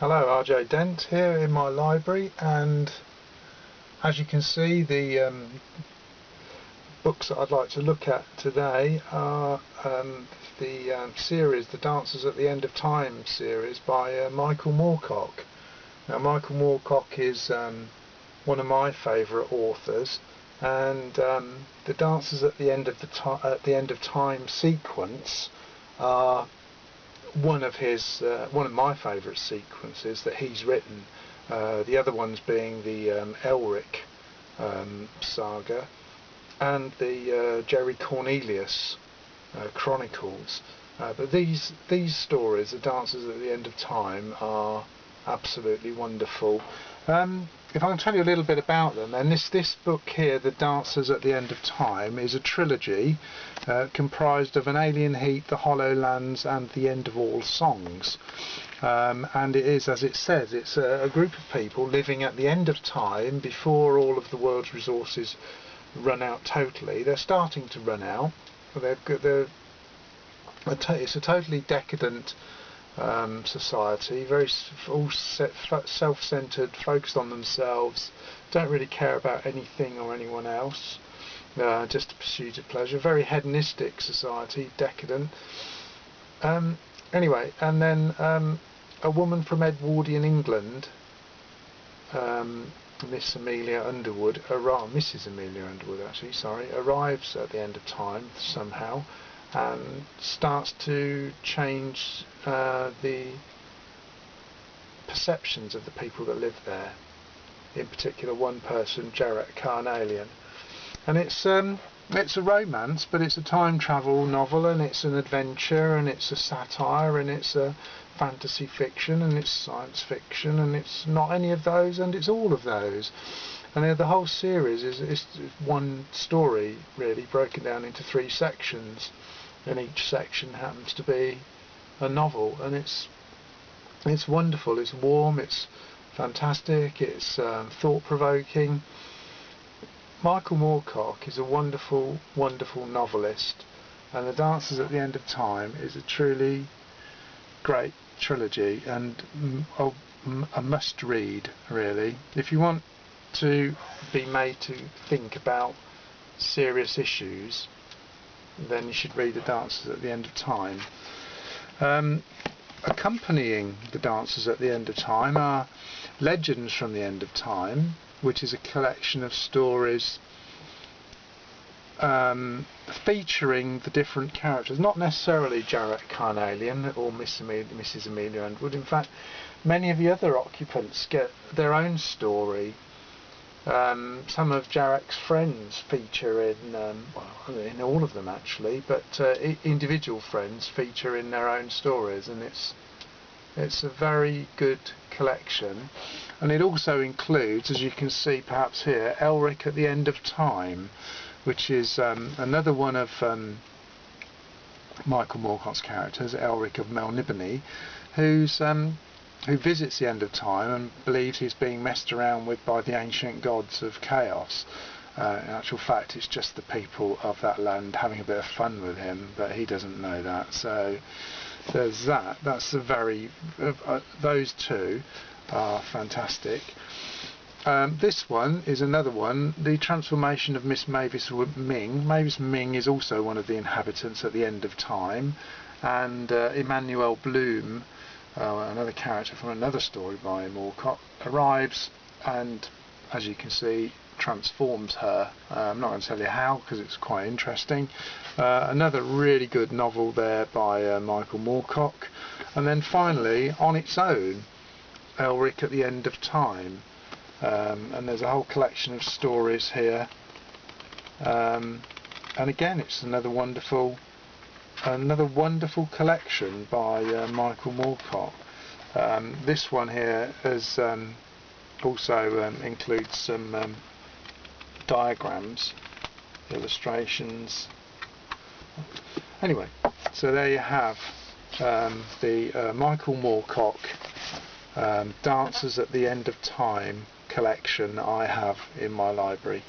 Hello, R J Dent here in my library, and as you can see, the books that I'd like to look at today are the series, the Dancers at the End of Time series by Michael Moorcock. Now, Michael Moorcock is one of my favourite authors, and the Dancers at the End of Time sequence are one of my favourite sequences that he's written. The other ones being the Elric saga and the Jerry Cornelius chronicles. But these stories, the Dancers at the End of Time, are absolutely wonderful. If I can tell you a little bit about them, then this book here, The Dancers at the End of Time, is a trilogy comprised of An Alien Heat, The Hollow Lands and The End of All Songs. And it is, as it says, it's a group of people living at the end of time, before all of the world's resources run out totally. They're starting to run out. It's a totally decadent society, very all self-centered, focused on themselves, don't really care about anything or anyone else, just a pursuit of pleasure. Very hedonistic society, decadent. Anyway, and then a woman from Edwardian England, Mrs Amelia Underwood actually, arrives at the end of time somehow, and starts to change the perceptions of the people that live there. In particular, one person, Jarrett Carnelian, and it's a romance, but it's a time travel novel, and it's an adventure, and it's a satire, and it's a fantasy fiction, and it's science fiction, and it's not any of those, and it's all of those. And the whole series is one story, really, broken down into 3 sections, and each section happens to be a novel, and it's wonderful, it's warm, it's fantastic, it's thought-provoking. Michael Moorcock is a wonderful, wonderful novelist, and The Dancers at the End of Time is a truly great trilogy, and a must-read, really. If you want to be made to think about serious issues, then you should read The Dancers at the End of Time. Accompanying The Dancers at the End of Time are Legends from the End of Time, which is a collection of stories featuring the different characters, not necessarily Jarrett Carnelian or Mrs Amelia Underwood. In fact, many of the other occupants get their own story. Some of Jarrett's friends feature in all of them actually, but individual friends feature in their own stories, and it's a very good collection. And it also includes, as you can see perhaps here, Elric at the End of Time, which is another one of Michael Moorcock's characters, Elric of Melniboné, who visits the end of time and believes he's being messed around with by the ancient gods of chaos. In actual fact, it's just the people of that land having a bit of fun with him, but he doesn't know that. So there's that. That's a very those two are fantastic. This one is another one, The Transformation of Miss Mavis Ming. Mavis Ming is also one of the inhabitants at the end of time, and Emmanuel Bloom, another character from another story by Moorcock, arrives and, as you can see, transforms her. I'm not going to tell you how, because it's quite interesting. Another really good novel there by Michael Moorcock. And then finally, On Its Own, Elric at the End of Time. And there's a whole collection of stories here. And again, it's another wonderful collection by Michael Moorcock. This one here is also includes some diagrams, illustrations. Anyway, so there you have the Michael Moorcock Dancers at the End of Time collection I have in my library.